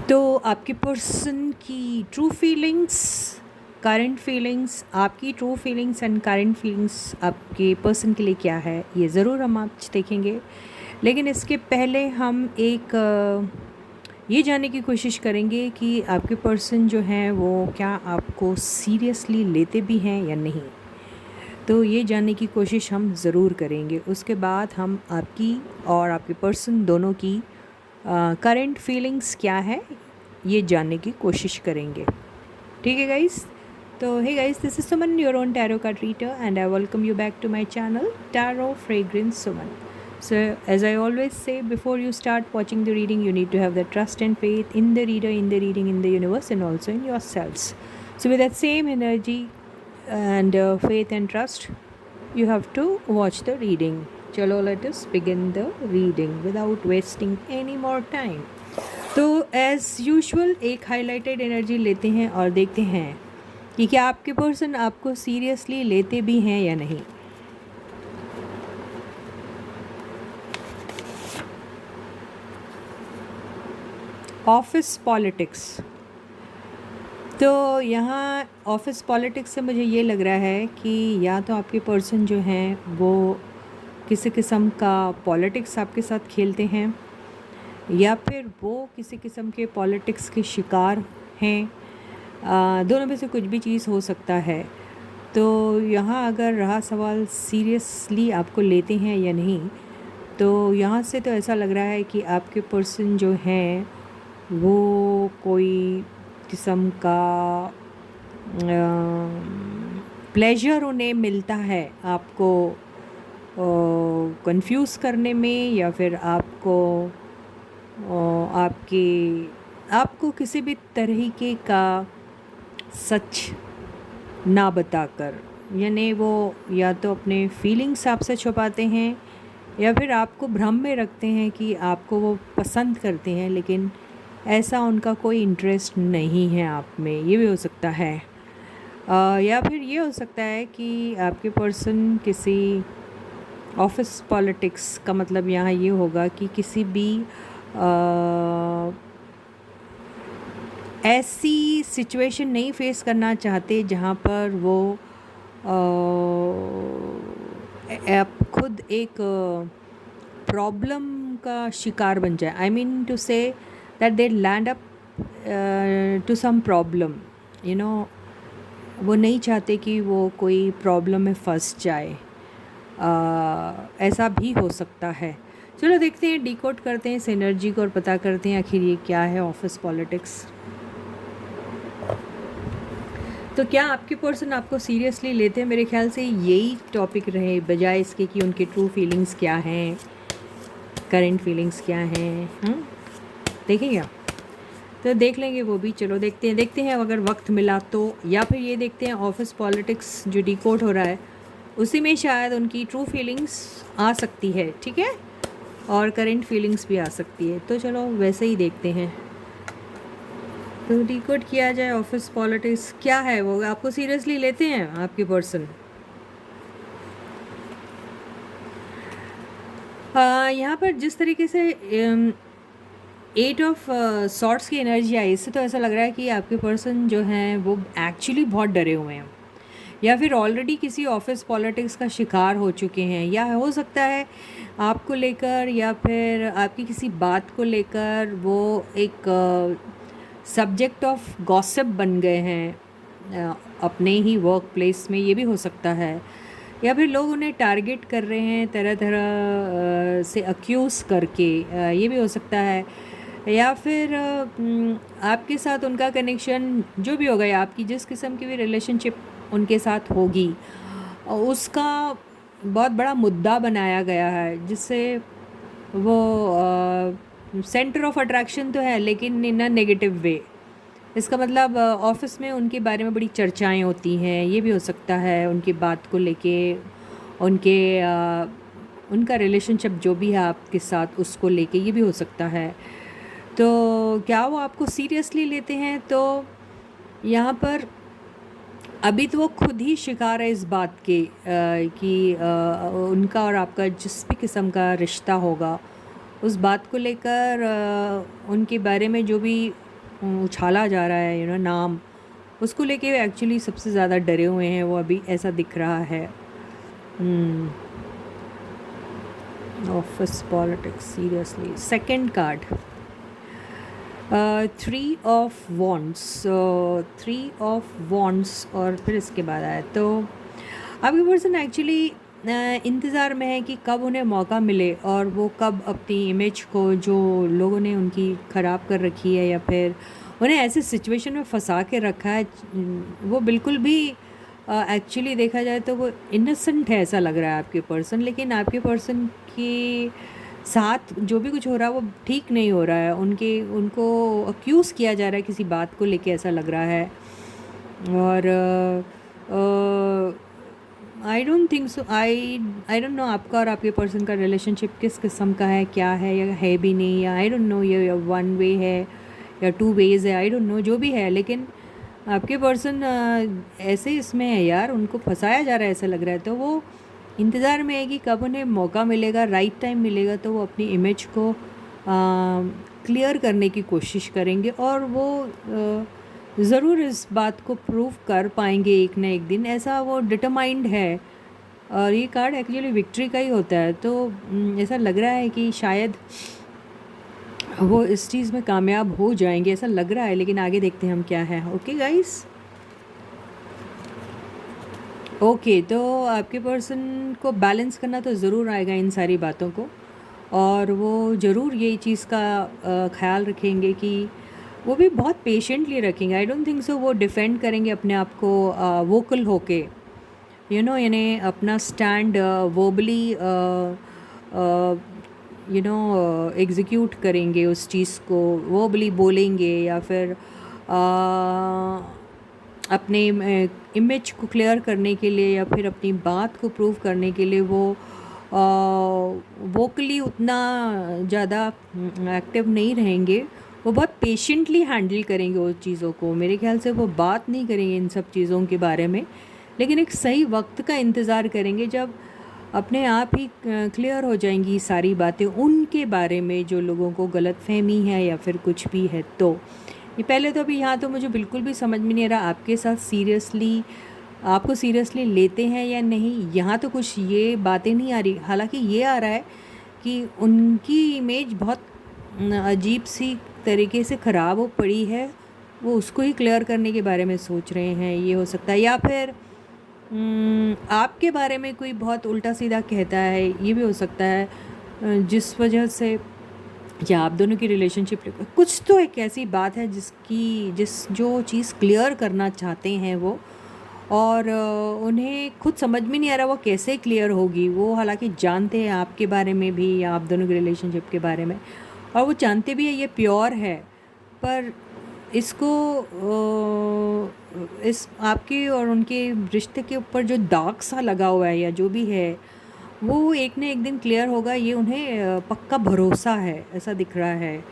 तो आपके पर्सन की ट्रू फीलिंग्स, करंट फीलिंग्स, आपकी true feelings and current feelings आपके पर्सन के लिए क्या है, ये ज़रूर हम आज देखेंगे। लेकिन इसके पहले हम एक ये जानने की कोशिश करेंगे कि आपके पर्सन जो हैं वो क्या आपको सीरियसली लेते भी हैं या नहीं। तो ये जानने की कोशिश हम ज़रूर करेंगे। उसके बाद हम आपकी और आपके पर्सन दोनों की करंट फीलिंग्स क्या है ये जानने की कोशिश करेंगे। ठीक है गाइस। तो hey guys, this is Suman, your own tarot card reader, and I welcome you back to my channel Tarot Fragrance Suman. So as I always say, before you start watching the reading, you need to have the trust and faith in the reader, in the reading, in the universe, and also in yourselves. So with that same energy and faith and trust, you have to watch the reading. Chalo, let us begin the reading without wasting any more time. तो as usual एक highlighted energy लेते हैं और देखते हैं कि क्या आपके पर्सन आपको सीरियसली लेते भी हैं या नहीं। Office politics. तो यहाँ ऑफिस पॉलिटिक्स से मुझे ये लग रहा है कि या तो आपके पर्सन जो हैं वो किसी किस्म का पॉलिटिक्स आपके साथ खेलते हैं, या फिर वो किसी किस्म के पॉलिटिक्स के शिकार हैं। दोनों में से कुछ भी चीज़ हो सकता है। तो यहाँ अगर रहा सवाल सीरियसली आपको लेते हैं या नहीं, तो यहाँ से तो ऐसा लग रहा है कि आपके पर्सन जो हैं वो कोई किस्म का प्लेजर उन्हें मिलता है आपको कंफ्यूज करने में, या फिर आपको किसी भी तरीके का सच ना बताकर, यानी वो या तो अपने फीलिंग्स आपसे छुपाते हैं या फिर आपको भ्रम में रखते हैं कि आपको वो पसंद करते हैं, लेकिन ऐसा उनका कोई इंटरेस्ट नहीं है आप में। ये भी हो सकता है। या फिर ये हो सकता है कि आपके पर्सन किसी ऑफिस पॉलिटिक्स का मतलब यहाँ ये होगा कि किसी भी ऐसी सिचुएशन नहीं फेस करना चाहते जहाँ पर वो आप खुद एक प्रॉब्लम का शिकार बन जाए। I mean to say that they land up to some problem, you know. वो नहीं चाहते कि वो कोई प्रॉब्लम में फंस जाए। ऐसा भी हो सकता है। चलो देखते हैं, डिकोड करते हैं इस एनर्जी को और पता करते हैं आखिर ये क्या है ऑफिस पॉलिटिक्स। तो क्या आपके पर्सन आपको सीरियसली लेते हैं? मेरे ख्याल से यही टॉपिक रहे, बजाय इसके कि उनके ट्रू फीलिंग्स क्या हैं, करंट फीलिंग्स क्या हैं। देखेंगे आप, तो देख लेंगे वो भी। चलो देखते हैं अगर वक्त मिला तो, या फिर ये देखते हैं ऑफिस पॉलिटिक्स जो डिकोड हो रहा है उसी में शायद उनकी ट्रू फीलिंग्स आ सकती है। ठीक है, और करंट फीलिंग्स भी आ सकती है। तो चलो वैसे ही देखते हैं। तो डिकोड किया जाए ऑफिस पॉलिटिक्स क्या है, वो आपको सीरियसली लेते हैं आपके पर्सन। यहाँ पर जिस तरीके से 8 ऑफ सॉर्ट्स की एनर्जी आई, इससे तो ऐसा लग रहा है कि आपके पर्सन जो हैं वो एक्चुअली बहुत डरे हुए हैं, या फिर ऑलरेडी किसी ऑफिस पॉलिटिक्स का शिकार हो चुके हैं, या हो सकता है आपको लेकर या फिर आपकी किसी बात को लेकर वो एक सब्जेक्ट ऑफ गॉसिप बन गए हैं अपने ही वर्क प्लेस में। ये भी हो सकता है, या फिर लोग उन्हें टारगेट कर रहे हैं तरह तरह से अक्यूज़ करके। ये भी हो सकता है। या फिर आपके साथ उनका कनेक्शन जो भी होगा, या आपकी जिस किस्म की भी रिलेशनशिप उनके साथ होगी उसका बहुत बड़ा मुद्दा बनाया गया है, जिससे वो सेंटर ऑफ अट्रैक्शन तो है लेकिन इन अ नेगेटिव वे। इसका मतलब ऑफिस में उनके बारे में बड़ी चर्चाएं होती हैं। ये भी हो सकता है उनकी बात को लेके, उनके उनका रिलेशनशिप जो भी है आपके साथ उसको लेके, ये भी हो सकता है। तो क्या वो आपको सीरियसली लेते हैं? तो यहाँ पर अभी तो वो खुद ही शिकार है इस बात के कि उनका और आपका जिस भी किस्म का रिश्ता होगा उस बात को लेकर उनके बारे में जो भी उछाला जा रहा है, नाम, उसको लेके एक्चुअली सबसे ज़्यादा डरे हुए हैं वो, अभी ऐसा दिख रहा है। Office politics, seriously. Second card, 3 of wands, 3 of wands, और फिर इसके बाद आया तो आपकी पर्सन एक्चुअली इंतज़ार में है कि कब उन्हें मौका मिले और वो कब अपनी इमेज को, जो लोगों ने उनकी ख़राब कर रखी है या फिर उन्हें ऐसे सिचुएशन में फंसा के रखा है, वो बिल्कुल भी एक्चुअली देखा जाए तो वो इनोसेंट है ऐसा लग रहा है आपके पर्सन, लेकिन आपके पर्सन के साथ जो भी कुछ हो रहा है वो ठीक नहीं हो रहा है। उनको अक्यूज़ किया जा रहा है किसी बात को लेके, ऐसा लग रहा है। और I don't think so, I don't know आपका और आपके पर्सन का रिलेशनशिप किस किस्म का है, क्या है या है भी नहीं, या आई डोंट नो ये 1 वे है या 2 वेज़ है, आई डोंट नो जो भी है, लेकिन आपके पर्सन ऐसे इसमें है यार, उनको फंसाया जा रहा है ऐसा लग रहा है। तो वो इंतज़ार में है कि कब उन्हें मौका मिलेगा, राइट टाइम मिलेगा तो वो अपनी इमेज को क्लियर करने की कोशिश करेंगे, और वो ज़रूर इस बात को प्रूव कर पाएंगे एक ना एक दिन, ऐसा वो डिटरमाइंड है। और ये कार्ड एक्चुअली विक्ट्री का ही होता है, तो ऐसा लग रहा है कि शायद वो इस चीज़ में कामयाब हो जाएंगे, ऐसा लग रहा है, लेकिन आगे देखते हैं हम क्या है। ओके गाइस, ओके, तो आपके पर्सन को बैलेंस करना तो ज़रूर आएगा इन सारी बातों को, और वो ज़रूर यही चीज़ का ख्याल रखेंगे कि वो भी बहुत पेशेंटली रखेंगे। आई डोंट थिंक सो वो डिफेंड करेंगे अपने आप को वोकल होके, यानी अपना स्टैंड वर्बली एग्जीक्यूट करेंगे उस चीज़ को, वर्बली बोलेंगे, या फिर अपने इमेज को क्लियर करने के लिए या फिर अपनी बात को प्रूव करने के लिए वो वोकली उतना ज़्यादा एक्टिव नहीं रहेंगे। वो बहुत पेशेंटली हैंडल करेंगे उस चीज़ों को, मेरे ख्याल से वो बात नहीं करेंगे इन सब चीज़ों के बारे में, लेकिन एक सही वक्त का इंतज़ार करेंगे जब अपने आप ही क्लियर हो जाएंगी सारी बातें उनके बारे में, जो लोगों को गलतफहमी है या फिर कुछ भी है। तो ये पहले तो अभी यहाँ तो मुझे बिल्कुल भी समझ में नहीं आ रहा आपके साथ आपको सीरियसली लेते हैं या नहीं, यहाँ तो कुछ ये बातें नहीं आ रही। हालांकि ये आ रहा है कि उनकी इमेज बहुत अजीब सी तरीके से ख़राब हो पड़ी है, वो उसको ही क्लियर करने के बारे में सोच रहे हैं, ये हो सकता है। या फिर आपके बारे में कोई बहुत उल्टा सीधा कहता है, ये भी हो सकता है, जिस वजह से या आप दोनों की रिलेशनशिप कुछ तो एक ऐसी बात है जो चीज़ क्लियर करना चाहते हैं वो, और उन्हें खुद समझ में नहीं आ रहा वो कैसे क्लियर होगी। वो हालांकि जानते हैं आपके बारे में भी या आप दोनों के रिलेशनशिप के बारे में, और वो जानते भी है ये प्योर है, पर इसको इस आपके और उनके रिश्ते के ऊपर जो दाग सा लगा हुआ है या जो भी है, वो एक न एक दिन क्लियर होगा, ये उन्हें पक्का भरोसा है, ऐसा दिख रहा है।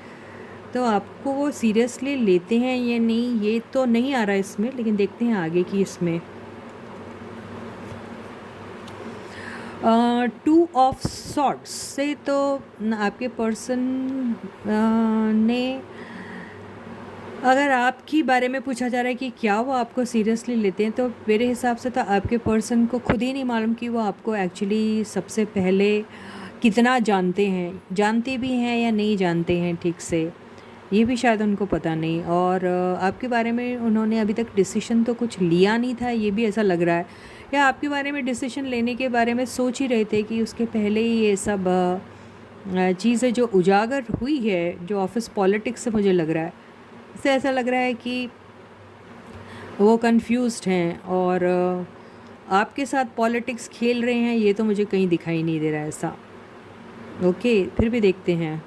तो आपको वो सीरियसली लेते हैं या नहीं, ये तो नहीं आ रहा है इसमें, लेकिन देखते हैं आगे की इसमें। 2 ऑफ सॉर्ट्स से तो आपके पर्सन ने, अगर आपके बारे में पूछा जा रहा है कि क्या वो आपको सीरियसली लेते हैं, तो मेरे हिसाब से तो आपके पर्सन को खुद ही नहीं मालूम कि वो आपको एक्चुअली सबसे पहले कितना जानते भी हैं या नहीं जानते हैं ठीक से, ये भी शायद उनको पता नहीं। और आपके बारे में उन्होंने अभी तक डिसीजन तो कुछ लिया नहीं था, ये भी ऐसा लग रहा है, या आपके बारे में डिसीजन लेने के बारे में सोच ही रहे थे कि उसके पहले ही ये सब चीज़ें जो उजागर हुई है, जो ऑफिस पॉलिटिक्स से मुझे लग रहा है, इससे ऐसा लग रहा है कि वो कंफ्यूज्ड हैं और आपके साथ पॉलिटिक्स खेल रहे हैं, ये तो मुझे कहीं दिखाई नहीं दे रहा है ऐसा। ओके, फिर भी देखते हैं।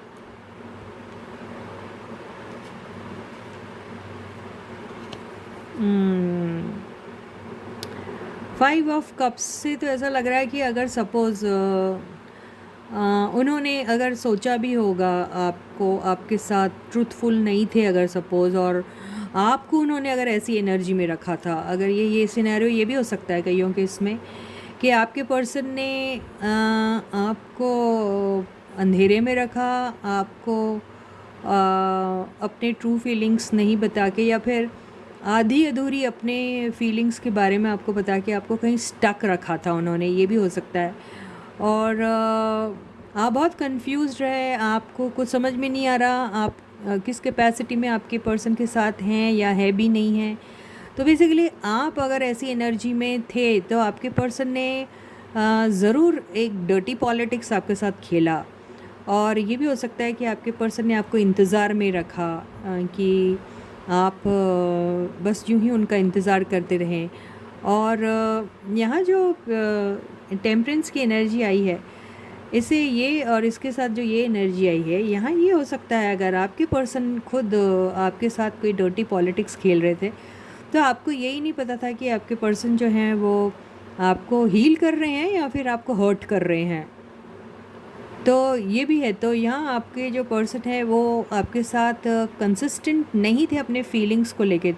फाइव ऑफ कप्स से तो ऐसा लग रहा है कि अगर सपोज़ उन्होंने अगर सोचा भी होगा आपको, आपके साथ ट्रूथफुल नहीं थे अगर सपोज़, और आपको उन्होंने अगर ऐसी एनर्जी में रखा था, अगर ये सिनेरियो ये भी हो सकता है कईयों के इसमें कि आपके पर्सन ने आपको अंधेरे में रखा, आपको अपने ट्रू फीलिंग्स नहीं बता के, या फिर आधी अधूरी अपने फीलिंग्स के बारे में आपको बता के आपको कहीं स्टक रखा था उन्होंने, ये भी हो सकता है। और आप बहुत कंफ्यूज रहे, आपको कुछ समझ में नहीं आ रहा आप किस कैपेसिटी में आपके पर्सन के साथ हैं या है भी नहीं है। तो बेसिकली आप अगर ऐसी एनर्जी में थे तो आपके पर्सन ने ज़रूर एक डर्टी पॉलिटिक्स आपके साथ खेला। और ये भी हो सकता है कि आपके पर्सन ने आपको इंतज़ार में रखा, कि आप बस यूं ही उनका इंतज़ार करते रहें। और यहाँ जो टेम्परेंस की एनर्जी आई है, इसे ये और इसके साथ जो ये एनर्जी आई है, यहाँ ये हो सकता है अगर आपके पर्सन खुद आपके साथ कोई डर्टी पॉलिटिक्स खेल रहे थे, तो आपको यही नहीं पता था कि आपके पर्सन जो हैं वो आपको हील कर रहे हैं या फिर आपको हर्ट कर रहे हैं। तो ये भी है। तो यहाँ आपके जो पर्सन है वो आपके साथ कंसिस्टेंट नहीं थे अपने फीलिंग्स को लेके।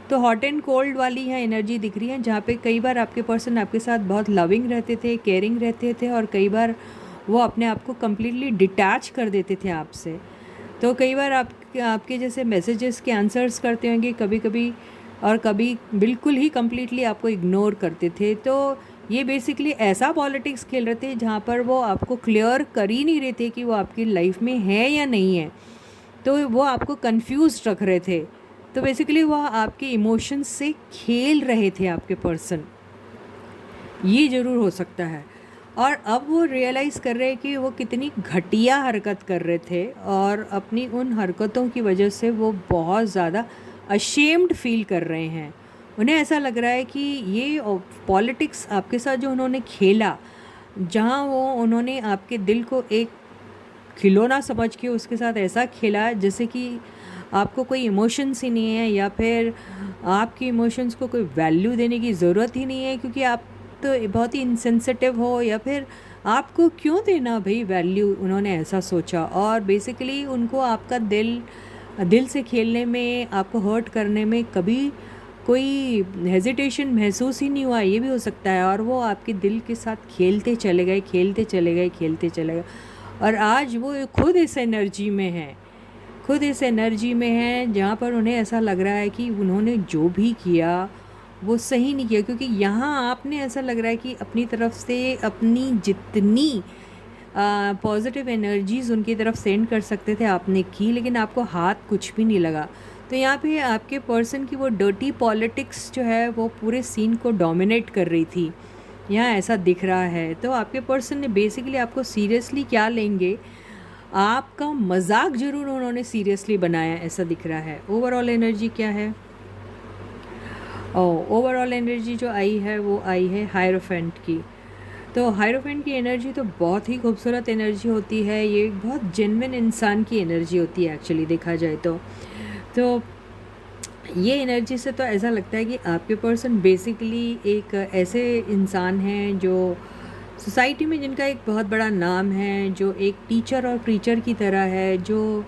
तो हॉट एंड कोल्ड वाली यहाँ एनर्जी दिख रही है, जहाँ पे कई बार आपके पर्सन आपके साथ बहुत लविंग रहते थे, केयरिंग रहते थे, और कई बार वो अपने आप को कम्प्लीटली डिटैच कर देते थे आपसे। तो कई बार आपके जैसे मैसेजेस के आंसर्स करते होंगे कभी कभी, और कभी बिल्कुल ही कम्प्लीटली आपको इग्नोर करते थे। तो ये बेसिकली ऐसा पॉलिटिक्स खेल रहे थे जहाँ पर वो आपको क्लियर कर ही नहीं रहे थे कि वो आपकी लाइफ में है या नहीं है। तो वो आपको कंफ्यूज रख रहे थे। तो बेसिकली वो आपके इमोशंस से खेल रहे थे आपके पर्सन, ये ज़रूर हो सकता है। और अब वो रियलाइज़ कर रहे हैं कि वो कितनी घटिया हरकत कर रहे थे, और अपनी उन हरकतों की वजह से वो बहुत ज़्यादा अशेम्ड फील कर रहे हैं। उन्हें ऐसा लग रहा है कि ये पॉलिटिक्स आपके साथ जो उन्होंने खेला, जहाँ वो उन्होंने आपके दिल को एक खिलौना समझ के उसके साथ ऐसा खेला जैसे कि आपको कोई इमोशंस ही नहीं है, या फिर आपके इमोशंस को कोई वैल्यू देने की ज़रूरत ही नहीं है, क्योंकि आप तो बहुत ही इंसेंसिटिव हो, या फिर आपको क्यों देना भाई वैल्यू, उन्होंने ऐसा सोचा। और बेसिकली उनको आपका दिल से खेलने में, आपको हर्ट करने में कभी कोई हेजिटेशन महसूस ही नहीं हुआ, ये भी हो सकता है। और वो आपके दिल के साथ खेलते चले गए, खेलते चले गए, खेलते चले गए। और आज वो खुद इस एनर्जी में है, खुद इस एनर्जी में है जहाँ पर उन्हें ऐसा लग रहा है कि उन्होंने जो भी किया वो सही नहीं किया, क्योंकि यहाँ आपने ऐसा लग रहा है कि अपनी तरफ से अपनी जितनी पॉजिटिव एनर्जीज़ उनकी तरफ सेंड कर सकते थे आपने की, लेकिन आपको हाथ कुछ भी नहीं लगा। तो यहाँ पे आपके पर्सन की वो डर्टी पॉलिटिक्स जो है वो पूरे सीन को डोमिनेट कर रही थी, यहाँ ऐसा दिख रहा है। तो आपके पर्सन ने बेसिकली आपको सीरियसली क्या लेंगे, आपका मजाक ज़रूर उन्होंने सीरियसली बनाया, ऐसा दिख रहा है। ओवरऑल एनर्जी क्या है? ओवरऑल एनर्जी जो आई है वो आई है हायरोफेंट की। तो हायरोफेंट की एनर्जी तो बहुत ही खूबसूरत एनर्जी होती है, ये बहुत जेन्युइन इंसान की एनर्जी होती है एक्चुअली देखा जाए तो ये एनर्जी से तो ऐसा लगता है कि आपके पर्सन बेसिकली एक ऐसे इंसान हैं जो सोसाइटी में, जिनका एक बहुत बड़ा नाम है, जो एक टीचर और प्रीचर की तरह है, जो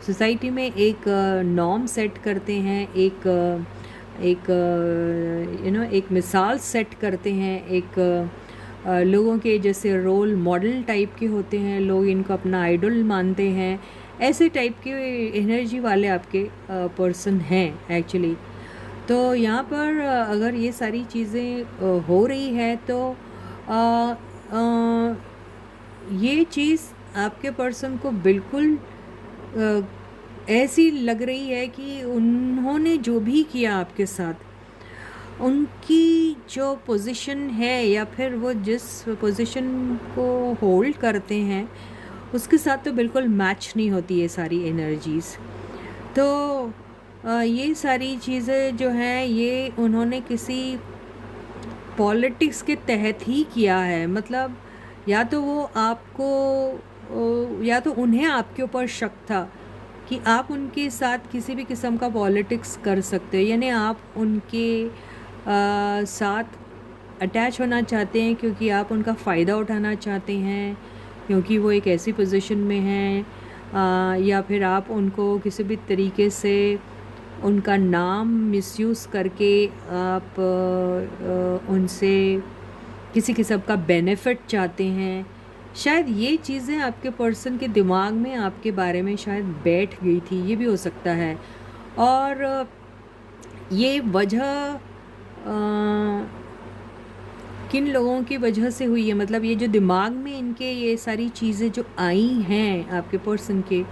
सोसाइटी में एक नॉर्म सेट करते हैं, एक एक मिसाल सेट करते हैं, एक लोगों के जैसे रोल मॉडल टाइप के होते हैं, लोग इनको अपना आइडल मानते हैं, ऐसे टाइप के एनर्जी वाले आपके पर्सन हैं एक्चुअली। तो यहाँ पर अगर ये सारी चीज़ें हो रही है तो ये चीज़ आपके पर्सन को बिल्कुल ऐसी लग रही है कि उन्होंने जो भी किया आपके साथ, उनकी जो पोजीशन है या फिर वो जिस पोजीशन को होल्ड करते हैं उसके साथ तो बिल्कुल मैच नहीं होती ये सारी एनर्जीज़। तो ये सारी चीज़ें जो हैं ये उन्होंने किसी पॉलिटिक्स के तहत ही किया है। मतलब या तो वो आपको, या तो उन्हें आपके ऊपर शक था कि आप उनके साथ किसी भी किस्म का पॉलिटिक्स कर सकते हो, यानी आप उनके साथ अटैच होना चाहते हैं क्योंकि आप उनका फ़ायदा उठाना चाहते हैं, क्योंकि वो एक ऐसी पोजीशन में हैं, या फिर आप उनको किसी भी तरीके से उनका नाम मिसयूज़ करके आप उनसे किसी किस्म का बेनिफिट चाहते हैं, शायद ये चीज़ें आपके पर्सन के दिमाग में आपके बारे में शायद बैठ गई थी, ये भी हो सकता है। और ये वजह किन लोगों की वजह से हुई है, मतलब ये जो दिमाग में इनके ये सारी चीज़ें जो आई हैं आपके पर्सन के,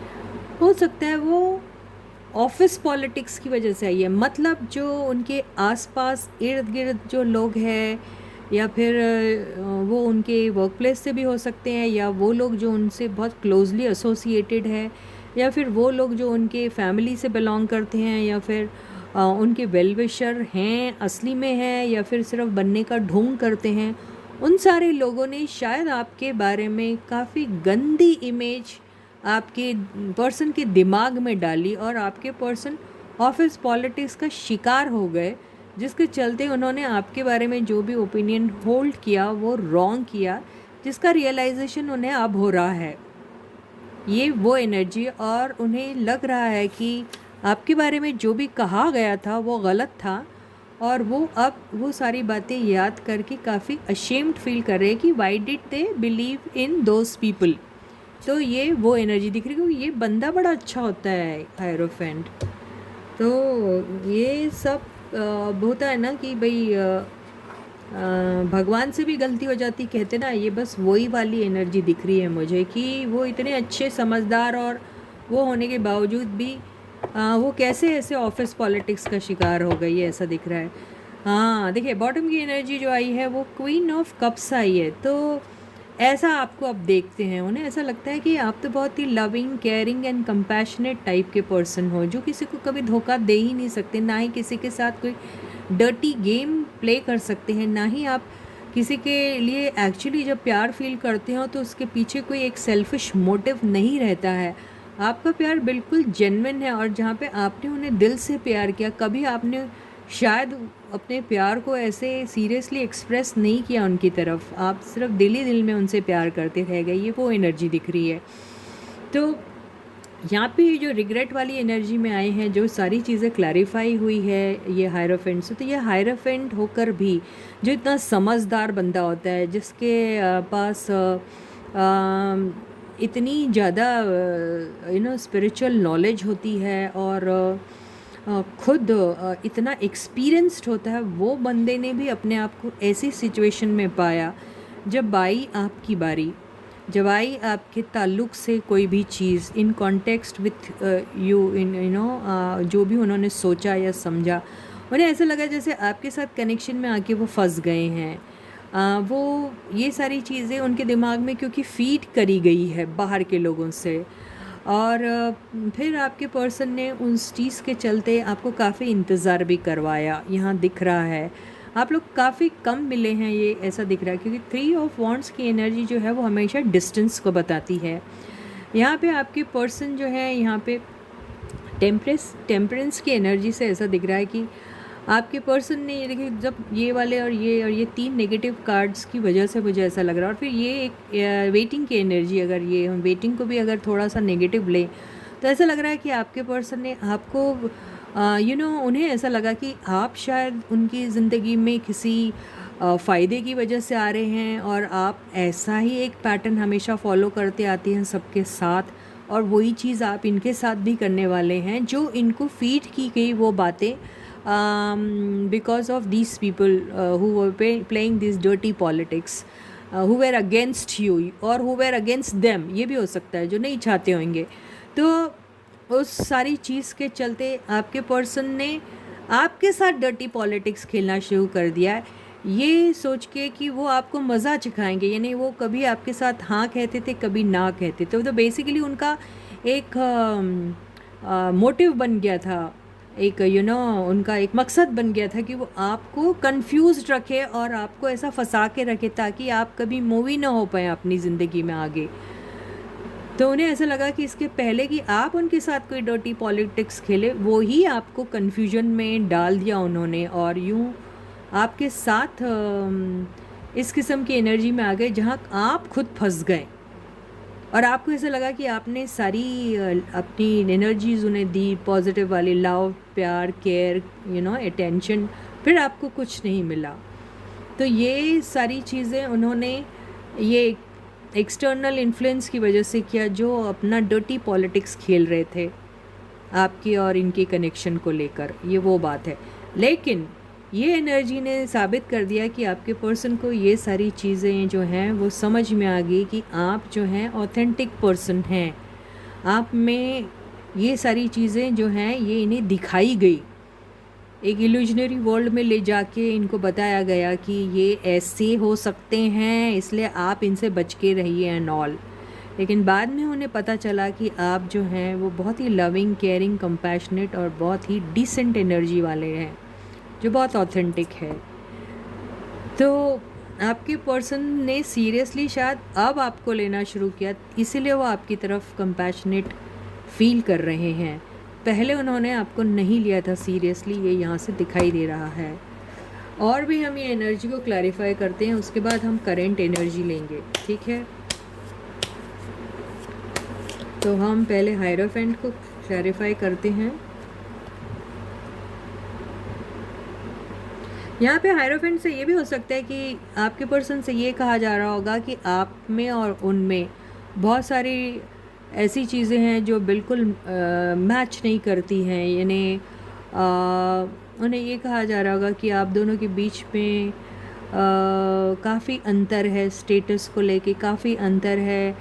हो सकता है वो ऑफिस पॉलिटिक्स की वजह से आई है। मतलब जो उनके आसपास इर्द गिर्द जो लोग हैं, या फिर वो उनके वर्क प्लेस से भी हो सकते हैं, या वो लोग जो उनसे बहुत क्लोजली एसोसिएटेड है, या फिर वो लोग जो उनके फैमिली से बिलोंग करते हैं, या फिर उनके वेल विशर हैं असली में हैं, या फिर सिर्फ बनने का ढोंग करते हैं। उन सारे लोगों ने शायद आपके बारे में काफ़ी गंदी इमेज आपके पर्सन के दिमाग में डाली, और आपके पर्सन ऑफिस पॉलिटिक्स का शिकार हो गए, जिसके चलते उन्होंने आपके बारे में जो भी ओपिनियन होल्ड किया वो रॉन्ग किया, जिसका रियलाइजेशन उन्हें अब हो रहा है। ये वो एनर्जी, और उन्हें लग रहा है कि आपके बारे में जो भी कहा गया था वो गलत था, और वो अब वो सारी बातें याद करके काफ़ी अशेम्ड फील कर रहे हैं कि why did they believe in those people. तो ये वो एनर्जी दिख रही है, क्योंकि ये बंदा बड़ा अच्छा होता है हायरोफेंट। तो ये सब होता है ना कि भाई भगवान से भी गलती हो जाती कहते ना, ये बस वही वाली एनर्जी दिख रही है मुझे कि वो इतने अच्छे समझदार और वो होने के बावजूद भी वो कैसे ऐसे ऑफिस पॉलिटिक्स का शिकार हो गई है, ऐसा दिख रहा है। हाँ देखिए, बॉटम की एनर्जी जो आई है वो क्वीन ऑफ कप्स आई है। तो ऐसा आपको अब देखते हैं, उन्हें ऐसा लगता है कि आप तो बहुत ही loving, caring and compassionate type के पर्सन हो, जो किसी को कभी धोखा दे ही नहीं सकते, ना ही किसी के साथ कोई डर्टी गेम प्ले कर सकते हैं, ना ही आप किसी के लिए एक्चुअली जब प्यार फील करते हो तो उसके पीछे कोई एक सेल्फिश मोटिव नहीं रहता है। आपका प्यार बिल्कुल जेन्युइन है, और जहाँ पे आपने उन्हें दिल से प्यार किया, कभी आपने शायद अपने प्यार को ऐसे सीरियसली एक्सप्रेस नहीं किया उनकी तरफ, आप सिर्फ दिल ही दिल में उनसे प्यार करते रह गए, ये वो एनर्जी दिख रही है। तो यहाँ पे जो रिग्रेट वाली एनर्जी में आए हैं, जो सारी चीज़ें क्लैरिफाई हुई है ये हायरोफेंट से, तो ये हायरोफेंट होकर भी जो इतना समझदार बंदा होता है, जिसके पास इतनी ज़्यादा स्पिरिचुअल नॉलेज होती है, और खुद इतना एक्सपीरियंस्ड होता है, वो बंदे ने भी अपने आप को ऐसी सिचुएशन में पाया, जब आई आपकी बारी, जब आई आपके ताल्लुक़ से कोई भी चीज़ इन कॉन्टेक्स्ट विथ यू, इन जो भी उन्होंने सोचा या समझा, उन्हें ऐसा लगा जैसे आपके साथ कनेक्शन में आके वो फंस गए हैं। वो ये सारी चीज़ें उनके दिमाग में क्योंकि फीड करी गई है बाहर के लोगों से, और फिर आपके पर्सन ने उस चीज़ के चलते आपको काफ़ी इंतज़ार भी करवाया, यहाँ दिख रहा है। आप लोग काफ़ी कम मिले हैं, ये ऐसा दिख रहा है, क्योंकि 3 ऑफ वॉन्ड्स की एनर्जी जो है वो हमेशा डिस्टेंस को बताती है। यहाँ पे आपके पर्सन जो है, यहाँ पे टेम्परेंस की एनर्जी से ऐसा दिख रहा है कि आपके पर्सन ने, ये देखिए, जब ये वाले और ये 3 नेगेटिव कार्ड्स की वजह से मुझे ऐसा लग रहा है, और फिर ये एक वेटिंग की एनर्जी, अगर ये हम वेटिंग को भी अगर थोड़ा सा नेगेटिव लें, तो ऐसा लग रहा है कि आपके पर्सन ने आपको उन्हें ऐसा लगा कि आप शायद उनकी ज़िंदगी में किसी फ़ायदे की वजह से आ रहे हैं, और आप ऐसा ही एक पैटर्न हमेशा फॉलो करते आते हैं सबके साथ, और वही चीज़ आप इनके साथ भी करने वाले हैं, जो इनको फीड की गई वो बातें, because of these people who were playing this dirty politics, who were against you or who were against them, ये भी हो सकता है, जो नहीं चाहते होंगे। तो उस सारी चीज़ के चलते आपके पर्सन ने आपके साथ डर्टी पॉलिटिक्स खेलना शुरू कर दिया है, ये सोच के कि वो आपको मज़ा चखाएंगे, यानी वो कभी आपके साथ हाँ कहते थे, कभी ना कहते थे। तो बेसिकली उनका एक मोटिव बन गया था, एक उनका एक मकसद बन गया था कि वो आपको कंफ्यूज्ड रखे और आपको ऐसा फंसा के रखे, ताकि आप कभी मूवी ना हो पाए अपनी ज़िंदगी में आगे। तो उन्हें ऐसा लगा कि इसके पहले कि आप उनके साथ कोई डर्टी पॉलिटिक्स खेले, वो ही आपको कन्फ्यूजन में डाल दिया उन्होंने, और यूँ आपके साथ इस किस्म की एनर्जी में आ गए जहाँ आप खुद फंस गए, और आपको ऐसा लगा कि आपने सारी अपनी एनर्जीज़ उन्हें दी, पॉजिटिव वाली, लव, प्यार, केयर, अटेंशन, फिर आपको कुछ नहीं मिला। तो ये सारी चीज़ें उन्होंने, ये एक्सटर्नल इन्फ्लुएंस की वजह से किया, जो अपना डर्टी पॉलिटिक्स खेल रहे थे आपकी और इनके कनेक्शन को लेकर, ये वो बात है। लेकिन ये एनर्जी ने साबित कर दिया कि आपके पर्सन को ये सारी चीज़ें जो हैं वो समझ में आ गई कि आप जो हैं ऑथेंटिक पर्सन हैं। आप में ये सारी चीज़ें जो हैं ये इन्हें दिखाई गई, एक इल्यूजनरी वर्ल्ड में ले जाके इनको बताया गया कि ये ऐसे हो सकते हैं, इसलिए आप इनसे बच के रहिए एंड ऑल। लेकिन बाद में उन्हें पता चला कि आप जो हैं वो बहुत ही लविंग, केयरिंग, कंपैशनेट और बहुत ही डिसेंट एनर्जी वाले हैं, जो बहुत ऑथेंटिक है। तो आपके पर्सन ने सीरियसली शायद अब आपको लेना शुरू किया, इसीलिए वो आपकी तरफ कंपैशनेट फील कर रहे हैं। पहले उन्होंने आपको नहीं लिया था सीरियसली, ये यहाँ से दिखाई दे रहा है। और भी हम ये एनर्जी को क्लैरिफाई करते हैं, उसके बाद हम करेंट एनर्जी लेंगे, ठीक है। तो हम पहले हायरोफेंट को क्लैरिफाई करते हैं। यहाँ पे हायरोफेंट से ये भी हो सकता है कि आपके पर्सन से ये कहा जा रहा होगा कि आप में और उनमें बहुत सारी ऐसी चीज़ें हैं जो बिल्कुल मैच नहीं करती हैं, यानी उन्हें ये कहा जा रहा होगा कि आप दोनों के बीच में काफ़ी अंतर है, स्टेटस को लेके काफ़ी अंतर है,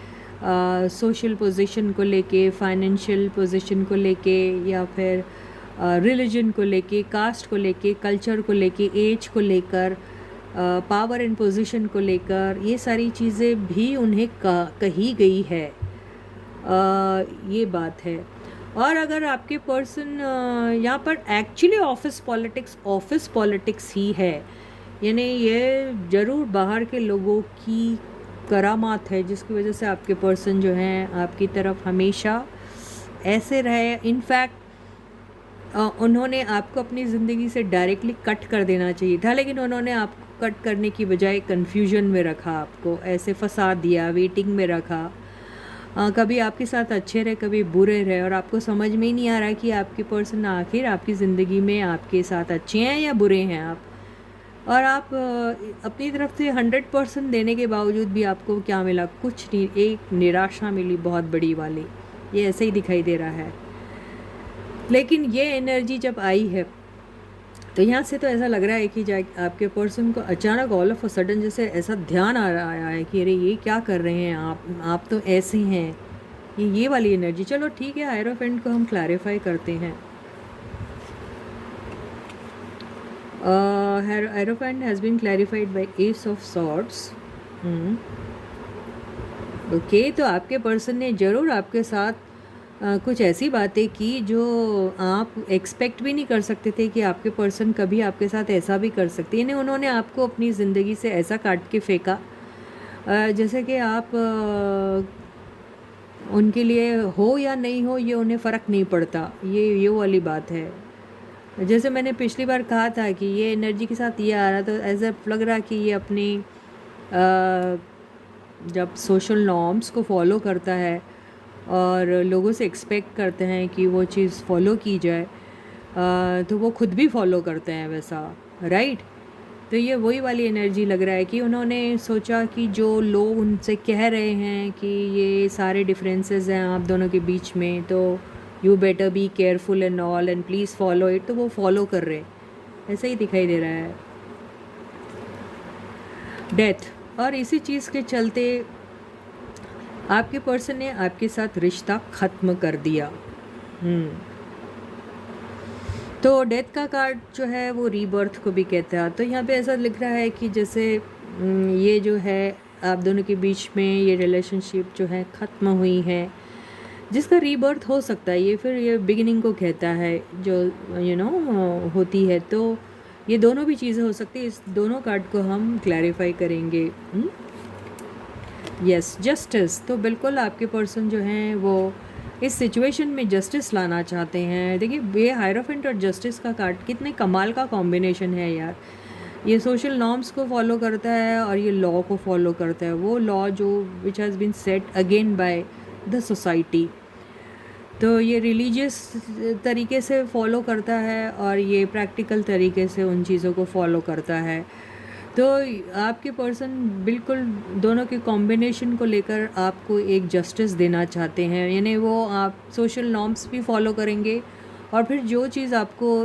सोशल पोजीशन को लेके, फाइनेंशियल पोजीशन को लेके, या फिर रिलीजन को लेके, कास्ट को लेके, कल्चर को लेके, एज को लेकर, पावर एंड पोजीशन को लेकर, ये सारी चीज़ें भी उन्हें कही गई है। ये बात है। और अगर आपके पर्सन यहाँ पर एक्चुअली ऑफिस पॉलिटिक्स ही है, यानी ये ज़रूर बाहर के लोगों की करामात है, जिसकी वजह से आपके पर्सन जो हैं आपकी तरफ हमेशा ऐसे रहे। इनफैक्ट उन्होंने आपको अपनी ज़िंदगी से डायरेक्टली कट कर देना चाहिए था, लेकिन उन्होंने आपको कट करने की बजाय कन्फ्यूजन में रखा, आपको ऐसे फंसा दिया, वेटिंग में रखा। कभी आपके साथ अच्छे रहे, कभी बुरे रहे, और आपको समझ में ही नहीं आ रहा कि आपके पर्सन आखिर आपकी ज़िंदगी में आपके साथ अच्छे हैं या बुरे हैं आप। और आप अपनी तरफ से 100% देने के बावजूद भी आपको क्या मिला? कुछ नहीं, एक निराशा मिली बहुत बड़ी वाली। ये ऐसे ही दिखाई दे रहा है। लेकिन ये एनर्जी जब आई है तो यहाँ से तो ऐसा लग रहा है कि आपके पर्सन को अचानक ऑल ऑफ अ सडन जैसे ऐसा ध्यान आ रहा है कि अरे ये क्या कर रहे हैं आप तो ऐसे हैं, ये वाली एनर्जी। चलो ठीक है, हायरोफेंट को हम क्लैरिफाई करते हैं। Hierophant has been clarified by ace of swords. Okay, तो आपके पर्सन ने ज़रूर आपके साथ कुछ ऐसी बातें की जो आप एक्सपेक्ट भी नहीं कर सकते थे कि आपके पर्सन कभी आपके साथ ऐसा भी कर सकते हैं। यानी उन्होंने आपको अपनी ज़िंदगी से ऐसा काट के फेंका जैसे कि आप उनके लिए हो या नहीं हो, ये उन्हें फ़र्क नहीं पड़ता। ये वाली बात है। जैसे मैंने पिछली बार कहा था कि ये एनर्जी के साथ ये आ रहा, तो ऐसा लग रहा कि ये अपनी जब सोशल नॉर्म्स को फॉलो करता है और लोगों से एक्सपेक्ट करते हैं कि वो चीज़ फॉलो की जाए, तो वो खुद भी फॉलो करते हैं वैसा, राइट। तो ये वही वाली एनर्जी लग रहा है कि उन्होंने सोचा कि जो लोग उनसे कह रहे हैं कि ये सारे डिफरेंसेस हैं आप दोनों के बीच में, तो you better be careful and all and please follow it, तो वो फॉलो कर रहे हैं। ऐसा ही दिखाई दे रहा है। डेथ, और इसी चीज़ के चलते आपके पर्सन ने आपके साथ रिश्ता ख़त्म कर दिया। तो डेथ का कार्ड जो है वो रीबर्थ को भी कहता है। तो यहाँ पे ऐसा लिख रहा है कि जैसे ये जो है आप दोनों के बीच में ये रिलेशनशिप जो है ख़त्म हुई है, जिसका रीबर्थ हो सकता है। ये फिर ये बिगिनिंग को कहता है जो होती है। तो ये दोनों भी चीज़ें हो सकती है। इस दोनों कार्ड को हम क्लैरिफाई करेंगे। Yes, justice. तो बिल्कुल आपके पर्सन जो हैं वो इस सिचुएशन में जस्टिस लाना चाहते हैं। देखिए, ये हायरोफेंट और जस्टिस का कार्ड कितने कमाल का कॉम्बिनेशन है यार। ये सोशल नॉर्म्स को फॉलो करता है और ये लॉ को फॉलो करता है, वो लॉ जो which has been set again by the society. तो ये रिलीजियस तरीके से फॉलो करता है और ये प्रैक्टिकल तरीके से उन चीज़ों को फॉलो करता है। तो आपके पर्सन बिल्कुल दोनों के कॉम्बिनेशन को लेकर आपको एक जस्टिस देना चाहते हैं, यानी वो आप सोशल नॉर्म्स भी फॉलो करेंगे और फिर जो चीज़ आपको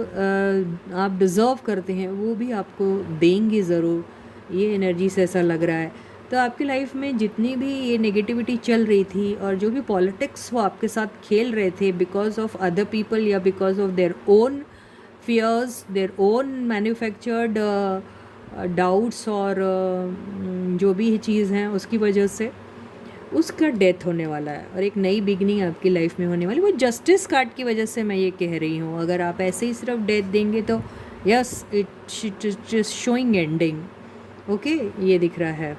आप डिज़र्व करते हैं वो भी आपको देंगे ज़रूर, ये एनर्जी से ऐसा लग रहा है। तो आपकी लाइफ में जितनी भी ये नेगेटिविटी चल रही थी और जो भी पॉलिटिक्स वो आपके साथ खेल रहे थे बिकॉज ऑफ अदर पीपल या because of their own fears, their own manufactured doubts और जो भी चीज़ हैं उसकी वजह से उसका डेथ होने वाला है और एक नई बिगनिंग आपकी लाइफ में होने वाली। वो जस्टिस कार्ड की वजह से मैं ये कह रही हूँ। अगर आप ऐसे ही सिर्फ डेथ देंगे तो yes it is showing ending. Okay, ये दिख रहा है।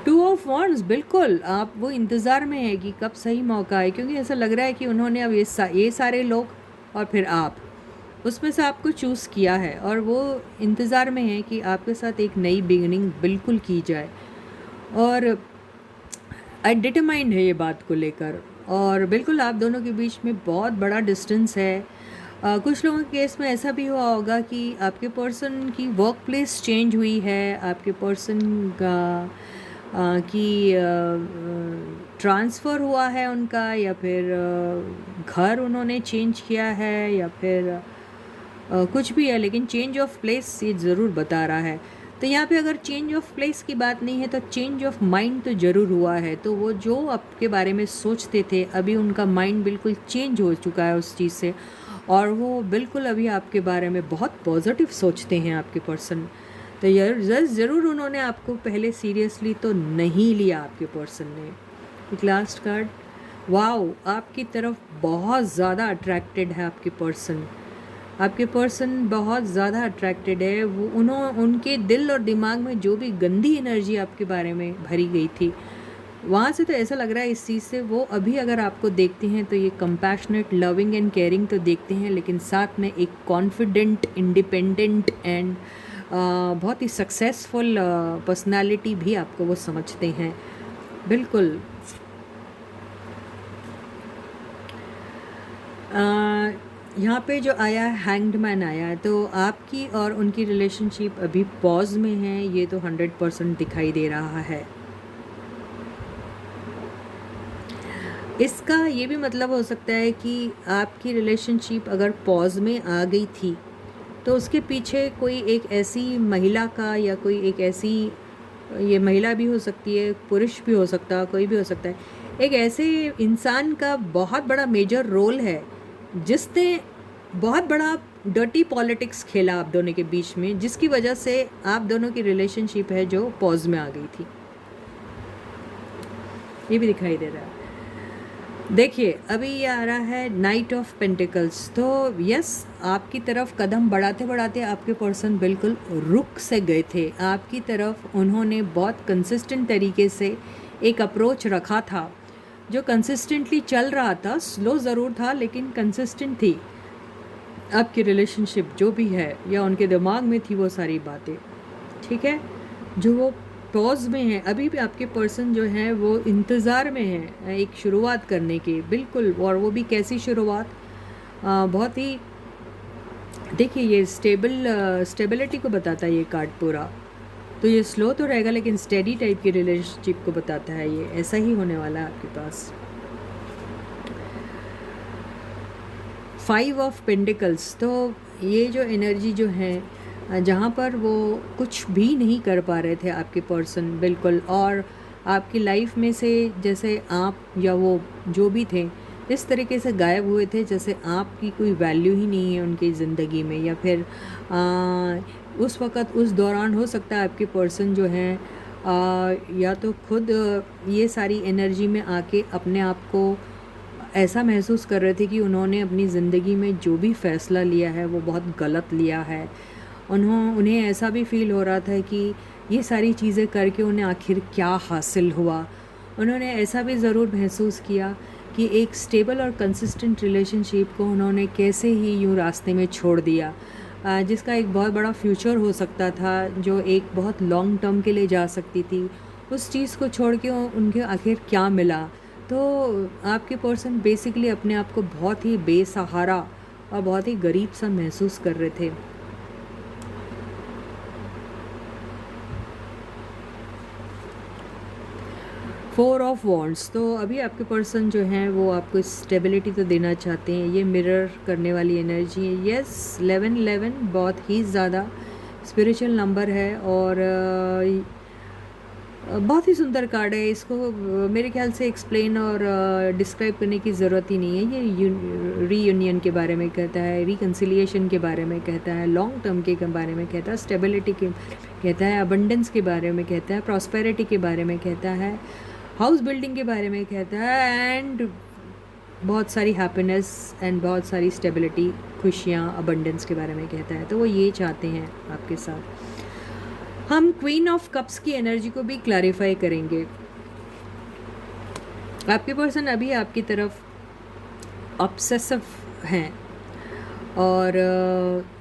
टू ऑफ वॉन्ड्स, बिल्कुल आप वो इंतज़ार में है कि कब सही मौका है, क्योंकि ऐसा लग रहा है कि उन्होंने अब ये सारे लोग और फिर आप उसमें से आपको चूज़ किया है और वो इंतज़ार में है कि आपके साथ एक नई बिगिनिंग बिल्कुल की जाए और डिटरमाइंड है ये बात को लेकर। और बिल्कुल आप दोनों के बीच में बहुत बड़ा डिस्टेंस है। कुछ लोगों के केस में ऐसा भी हुआ होगा कि आपके पर्सन की वर्क प्लेस चेंज हुई है, आपके पर्सन का कि ट्रांसफ़र हुआ है उनका, या फिर घर उन्होंने चेंज किया है, या फिर कुछ भी है, लेकिन चेंज ऑफ प्लेस ये ज़रूर बता रहा है। तो यहाँ पे अगर चेंज ऑफ प्लेस की बात नहीं है तो चेंज ऑफ माइंड तो ज़रूर हुआ है। तो वो जो आपके बारे में सोचते थे अभी उनका माइंड बिल्कुल चेंज हो चुका है उस चीज़ से, और वो बिल्कुल अभी आपके बारे में बहुत पॉजिटिव सोचते हैं आपके पर्सन। तो ज़रूर उन्होंने आपको पहले सीरियसली तो नहीं लिया आपके पर्सन ने। एक लास्ट कार्ड, वाओ, आपकी तरफ बहुत ज़्यादा अट्रैक्टेड है आपके पर्सन। आपके पर्सन बहुत ज़्यादा अट्रैक्टेड है। वो उनके दिल और दिमाग में जो भी गंदी एनर्जी आपके बारे में भरी गई थी, वहाँ से तो ऐसा लग रहा है इस चीज़ से वो अभी अगर आपको देखते हैं तो ये कंपैशनेट, लविंग एंड केयरिंग तो देखते हैं, लेकिन साथ में एक कॉन्फिडेंट, इंडिपेंडेंट एंड बहुत ही सक्सेसफुल पर्सनालिटी भी आपको वो समझते हैं। बिल्कुल यहाँ पे जो आया है हैंग्ड मैन आया है, तो आपकी और उनकी रिलेशनशिप अभी पॉज में है, ये तो 100% दिखाई दे रहा है। इसका ये भी मतलब हो सकता है कि आपकी रिलेशनशिप अगर पॉज में आ गई थी तो उसके पीछे कोई एक ऐसी महिला का, या कोई एक ऐसी, ये महिला भी हो सकती है, पुरुष भी हो सकता है, कोई भी हो सकता है, एक ऐसे इंसान का बहुत बड़ा मेजर रोल है जिसने बहुत बड़ा डर्टी पॉलिटिक्स खेला आप दोनों के बीच में, जिसकी वजह से आप दोनों की रिलेशनशिप है जो पॉज में आ गई थी। ये भी दिखाई दे रहा है। देखिए अभी ये आ रहा है नाइट ऑफ पेंटिकल्स। तो यस, आपकी तरफ कदम बढ़ाते बढ़ाते आपके पर्सन बिल्कुल रुक से गए थे आपकी तरफ। उन्होंने बहुत कंसिस्टेंट तरीके से एक अप्रोच रखा था जो कंसिस्टेंटली चल रहा था, स्लो ज़रूर था लेकिन कंसिस्टेंट थी आपकी रिलेशनशिप जो भी है, या उनके दिमाग में थी वो सारी बातें, ठीक है, जो वो पॉज में है। अभी भी आपके पर्सन जो है वो इंतज़ार में है एक शुरुआत करने की, बिल्कुल। और वो भी कैसी शुरुआत, बहुत ही, देखिए ये स्टेबिलिटी को बताता है ये कार्ड पूरा। तो ये स्लो तो रहेगा लेकिन स्टेडी टाइप की रिलेशनशिप को बताता है, ये ऐसा ही होने वाला है आपके पास। 5 ऑफ पेंटिकल्स, तो ये जो एनर्जी जो है जहाँ पर वो कुछ भी नहीं कर पा रहे थे आपके पर्सन, बिल्कुल, और आपकी लाइफ में से जैसे आप या वो जो भी थे इस तरीके से गायब हुए थे जैसे आपकी कोई वैल्यू ही नहीं है उनकी ज़िंदगी में, या फिर उस वक़्त उस दौरान हो सकता है आपके पर्सन जो हैं या तो खुद ये सारी एनर्जी में आके अपने आप को ऐसा महसूस कर रहे थे कि उन्होंने अपनी ज़िंदगी में जो भी फ़ैसला लिया है वो बहुत गलत लिया है। उन्हें ऐसा भी फ़ील हो रहा था कि ये सारी चीज़ें करके उन्हें आखिर क्या हासिल हुआ। उन्होंने ऐसा भी ज़रूर महसूस किया कि एक स्टेबल और कंसिस्टेंट रिलेशनशिप को उन्होंने कैसे ही यूँ रास्ते में छोड़ दिया, जिसका एक बहुत बड़ा फ्यूचर हो सकता था, जो एक बहुत लॉन्ग टर्म के लिए जा सकती थी, उस चीज़ को छोड़ के उनके आखिर क्या मिला। तो आपके पर्सन बेसिकली अपने आप को बहुत ही बेसहारा और बहुत ही गरीब सा महसूस कर रहे थे। फोर ऑफ वॉन्ड्स, तो अभी आपके पर्सन जो हैं वो आपको स्टेबिलिटी तो देना चाहते हैं, ये मिरर करने वाली एनर्जी है। यस, 11 बहुत ही ज़्यादा स्पिरिचुअल नंबर है और बहुत ही सुंदर कार्ड है। इसको मेरे ख्याल से एक्सप्लेन और डिस्क्राइब करने की ज़रूरत ही नहीं है। ये रीयूनियन के बारे में कहता है, रिकन्सिलिएशन के बारे में कहता है, लॉन्ग टर्म के बारे में कहता है, स्टेबिलिटी के कहता है, अबंडेंस के बारे में कहता है, प्रॉस्पेरिटी के बारे में कहता है, हाउस बिल्डिंग के बारे में कहता है, एंड बहुत सारी हैप्पीनेस एंड बहुत सारी स्टेबिलिटी, खुशियाँ, अबंडेंस के बारे में कहता है। तो वो ये चाहते हैं आपके साथ। हम क्वीन ऑफ कप्स की एनर्जी को भी क्लैरिफाई करेंगे। आपके पर्सन अभी आपकी तरफ ऑब्सेसिव हैं और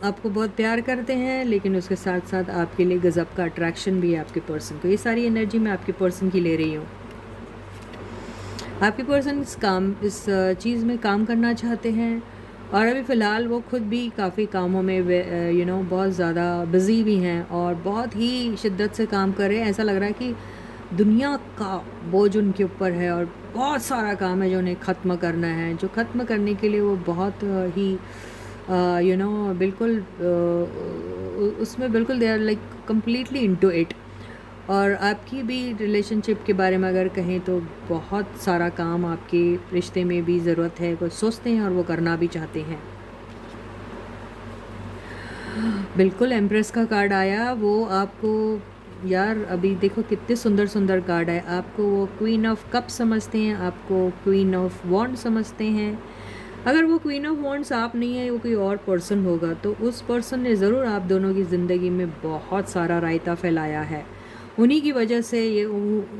आपको बहुत प्यार करते हैं, लेकिन उसके साथ साथ आपके लिए गज़ब का अट्रैक्शन भी है आपके पर्सन को। ये सारी एनर्जी मैं आपके पर्सन की ले रही हूँ। आपके पर्सन इस चीज़ में काम करना चाहते हैं और अभी फ़िलहाल वो खुद भी काफ़ी कामों में बहुत ज़्यादा बिज़ी भी हैं और बहुत ही शिद्दत से काम कर रहे हैं। ऐसा लग रहा है कि दुनिया का बोझ उनके ऊपर है और बहुत सारा काम है जो उन्हें ख़त्म करना है, जो ख़त्म करने के लिए वो बहुत ही बिल्कुल उसमें बिल्कुल they are like completely into it. और आपकी भी रिलेशनशिप के बारे में अगर कहें तो बहुत सारा काम आपके रिश्ते में भी ज़रूरत है, वो सोचते हैं और वो करना भी चाहते हैं। बिल्कुल एम्प्रेस का कार्ड आया, वो आपको यार अभी देखो कितने सुंदर सुंदर कार्ड है। आपको वो क्वीन ऑफ कप समझते हैं, आपको क्वीन ऑफ वॉन्ड समझते हैं। अगर वो क्वीन ऑफ वॉन्ड्स आप नहीं है, वो कोई और पर्सन होगा, तो उस पर्सन ने ज़रूर आप दोनों की ज़िंदगी में बहुत सारा रायता फैलाया है। उन्हीं की वजह से ये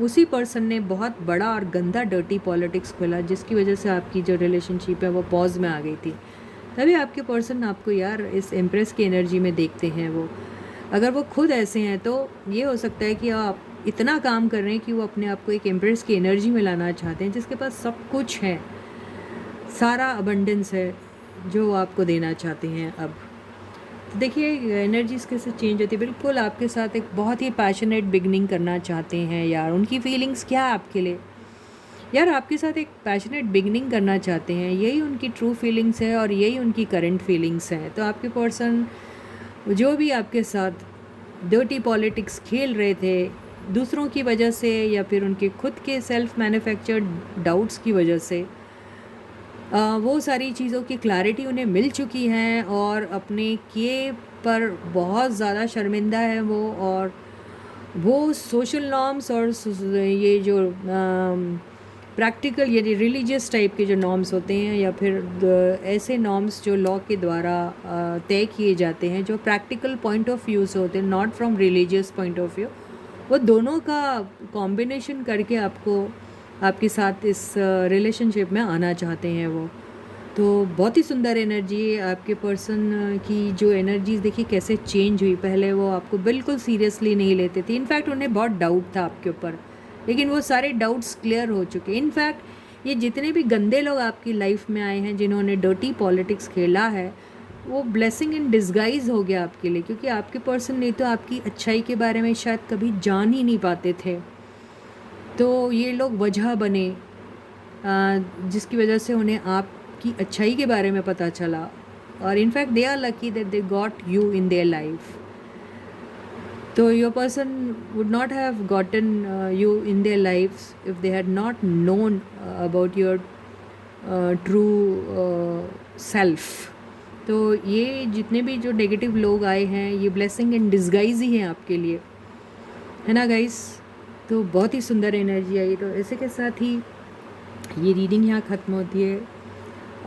उसी पर्सन ने बहुत बड़ा और गंदा डर्टी पॉलिटिक्स खोला, जिसकी वजह से आपकी जो रिलेशनशिप है वो पॉज में आ गई थी। तभी आपके पर्सन आपको यार इस एम्प्रेस की एनर्जी में देखते हैं। वो अगर वो खुद ऐसे हैं तो ये हो सकता है कि आप इतना काम कर रहे हैं कि वो अपने आप को एक एम्प्रेस की एनर्जी में लाना चाहते हैं, जिसके पास सब कुछ है, सारा अबंडेंस है जो आपको देना चाहते हैं। अब देखिए एनर्जीज कैसे चेंज होती है। बिल्कुल आपके साथ एक बहुत ही पैशनेट बिगनिंग करना चाहते हैं यार। उनकी फीलिंग्स क्या है आपके लिए यार, आपके साथ एक पैशनेट बिगनिंग करना चाहते हैं। यही उनकी ट्रू फीलिंग्स है और यही उनकी करंट फीलिंग्स हैं। तो आपके पर्सन जो भी आपके साथ डर्टी पॉलिटिक्स खेल रहे थे दूसरों की वजह से या फिर उनके खुद के सेल्फ मैन्युफैक्चर्ड डाउट्स की वजह से, वो सारी चीज़ों की क्लैरिटी उन्हें मिल चुकी है और अपने किए पर बहुत ज़्यादा शर्मिंदा है वो। और वो सोशल नॉर्म्स और ये जो प्रैक्टिकल यानी रिलीजियस टाइप के जो नॉर्म्स होते हैं या फिर ऐसे नॉर्म्स जो लॉ के द्वारा तय किए जाते हैं, जो प्रैक्टिकल पॉइंट ऑफ व्यू से होते हैं, not from religious point of view, वो दोनों का कॉम्बिनेशन करके आपको आपके साथ इस रिलेशनशिप में आना चाहते हैं वो। तो बहुत ही सुंदर एनर्जी है आपके पर्सन की। जो एनर्जीज देखिए कैसे चेंज हुई। पहले वो आपको बिल्कुल सीरियसली नहीं लेते थे, इनफैक्ट उन्हें बहुत डाउट था आपके ऊपर, लेकिन वो सारे डाउट्स क्लियर हो चुके। इनफैक्ट ये जितने भी गंदे लोग आपकी लाइफ में आए हैं जिन्होंने डर्टी पॉलिटिक्स खेला है, वो ब्लेसिंग इन डिस्गाइज हो गया आपके लिए, क्योंकि आपके पर्सन नहीं तो आपकी अच्छाई के बारे में शायद कभी जान ही नहीं पाते थे। तो ये लोग वजह बने जिसकी वजह से उन्हें आपकी अच्छाई के बारे में पता चला। और in fact they are lucky that they got you in their life. तो your person would not have gotten you in their life if they had not known about your true self. तो ये जितने भी जो नेगेटिव लोग आए हैं, ये ब्लेसिंग इन डिस्गाइज ही हैं आपके लिए, है ना गाइस। तो बहुत ही सुंदर एनर्जी आई। तो इसी के साथ ही ये रीडिंग यहाँ ख़त्म होती है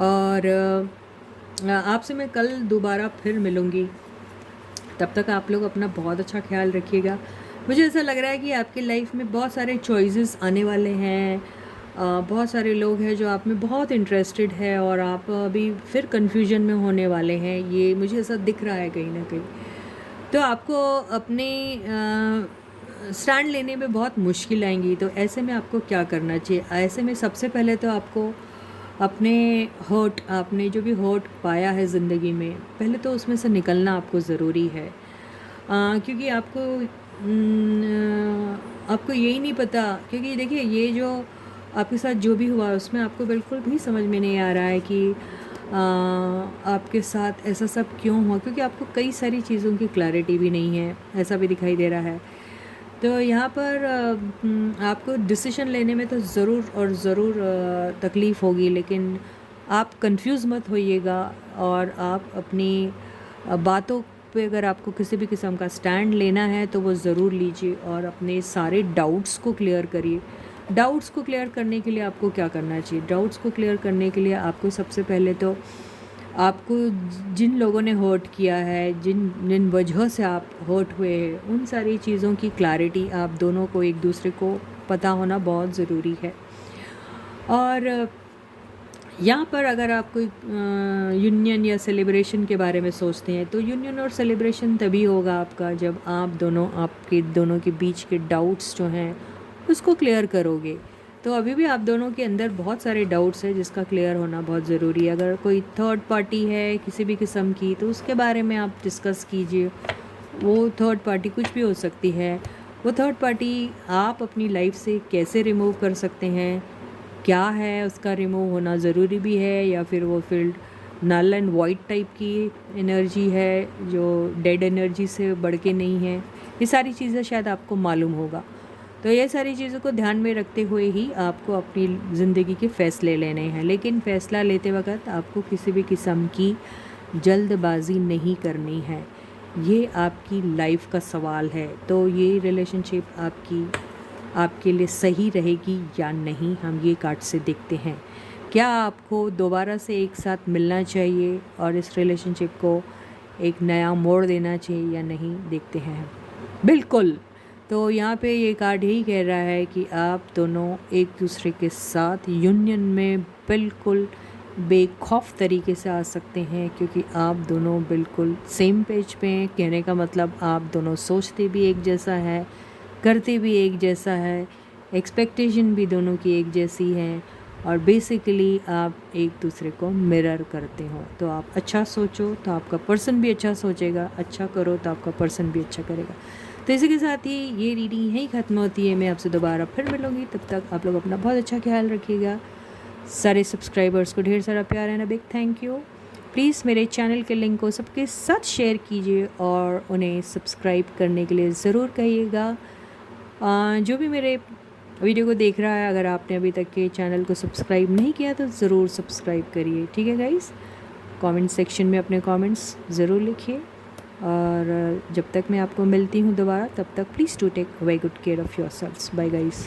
और आपसे मैं कल दोबारा फिर मिलूँगी। तब तक आप लोग अपना बहुत अच्छा ख्याल रखिएगा। मुझे ऐसा लग रहा है कि आपके लाइफ में बहुत सारे चॉइसेस आने वाले हैं, बहुत सारे लोग हैं जो आप में बहुत इंटरेस्टेड है और आप अभी फिर कन्फ्यूजन में होने वाले हैं, ये मुझे ऐसा दिख रहा है कहीं ना कहीं। तो आपको अपने स्टैंड लेने में बहुत मुश्किल आएंगी। तो ऐसे में आपको क्या करना चाहिए? ऐसे में सबसे पहले तो आपको अपने हर्ट, आपने जो भी हर्ट पाया है ज़िंदगी में, पहले तो उसमें से निकलना आपको ज़रूरी है। क्योंकि आपको आपको यही नहीं पता, क्योंकि देखिए ये जो आपके साथ जो भी हुआ उसमें आपको बिल्कुल भी समझ में नहीं आ रहा है कि आपके साथ ऐसा सब क्यों हुआ, क्योंकि आपको कई सारी चीज़ों की क्लैरिटी भी नहीं है, ऐसा भी दिखाई दे रहा है। तो यहाँ पर आपको डिसीजन लेने में तो ज़रूर और ज़रूर तकलीफ़ होगी, लेकिन आप कंफ्यूज मत होइएगा और आप अपनी बातों पे अगर आपको किसी भी किस्म का स्टैंड लेना है तो वो ज़रूर लीजिए और अपने सारे डाउट्स को क्लियर करिए। डाउट्स को क्लियर करने के लिए आपको क्या करना चाहिए? डाउट्स को क्लियर करने के लिए आपको सबसे पहले तो आपको जिन लोगों ने हर्ट किया है, जिन जिन वजह से आप हर्ट हुए हैं, उन सारी चीज़ों की क्लैरिटी आप दोनों को एक दूसरे को पता होना बहुत ज़रूरी है। और यहाँ पर अगर आप कोई यूनियन या सेलिब्रेशन के बारे में सोचते हैं तो यूनियन और सेलिब्रेशन तभी होगा आपका जब आप दोनों, आपके दोनों के बीच के डाउट्स जो हैं उसको क्लियर करोगे। तो अभी भी आप दोनों के अंदर बहुत सारे डाउट्स हैं जिसका क्लियर होना बहुत ज़रूरी है। अगर कोई थर्ड पार्टी है किसी भी किस्म की तो उसके बारे में आप डिस्कस कीजिए। वो थर्ड पार्टी कुछ भी हो सकती है। वो थर्ड पार्टी आप अपनी लाइफ से कैसे रिमूव कर सकते हैं, क्या है उसका रिमूव होना ज़रूरी भी है, या फिर वो field null and white type की एनर्जी है जो डेड एनर्जी से बढ़ के नहीं है। ये सारी चीज़ें शायद आपको मालूम होगा। तो ये सारी चीज़ों को ध्यान में रखते हुए ही आपको अपनी ज़िंदगी के फ़ैसले लेने हैं, लेकिन फ़ैसला लेते वक्त आपको किसी भी किस्म की जल्दबाजी नहीं करनी है। ये आपकी लाइफ का सवाल है। तो ये रिलेशनशिप आपके लिए सही रहेगी या नहीं, हम ये कार्ड से देखते हैं। क्या आपको दोबारा से एक साथ मिलना चाहिए और इस रिलेशनशिप को एक नया मोड़ देना चाहिए या नहीं, देखते हैं। बिल्कुल। तो यहाँ पे ये कार्ड यही कह रहा है कि आप दोनों एक दूसरे के साथ यूनियन में बिल्कुल बेखौफ तरीके से आ सकते हैं, क्योंकि आप दोनों बिल्कुल सेम पेज पे हैं। कहने का मतलब आप दोनों सोचते भी एक जैसा है, करते भी एक जैसा है, एक्सपेक्टेशन भी दोनों की एक जैसी है, और बेसिकली आप एक दूसरे को मिरर करते हो। तो आप अच्छा सोचो तो आपका पर्सन भी अच्छा सोचेगा, अच्छा करो तो आपका पर्सन भी अच्छा करेगा। तो इसी के साथ ही ये रीडिंग यहीं ख़त्म होती है। मैं आपसे दोबारा फिर मिलूँगी, तब तक आप लोग अपना बहुत अच्छा ख्याल रखिएगा। सारे सब्सक्राइबर्स को ढेर सारा प्यार and a big thank you. Please मेरे चैनल के लिंक को सबके साथ शेयर कीजिए और उन्हें सब्सक्राइब करने के लिए ज़रूर कहिएगा। जो भी मेरे वीडियो को देख रहा है, अगर आपने अभी तक के चैनल को सब्सक्राइब नहीं किया तो ज़रूर सब्सक्राइब करिए, ठीक है गाइस। कमेंट सेक्शन में अपने कमेंट्स ज़रूर लिखिए, और जब तक मैं आपको मिलती हूँ दोबारा, तब तक please to take very good care of yourselves. Bye guys.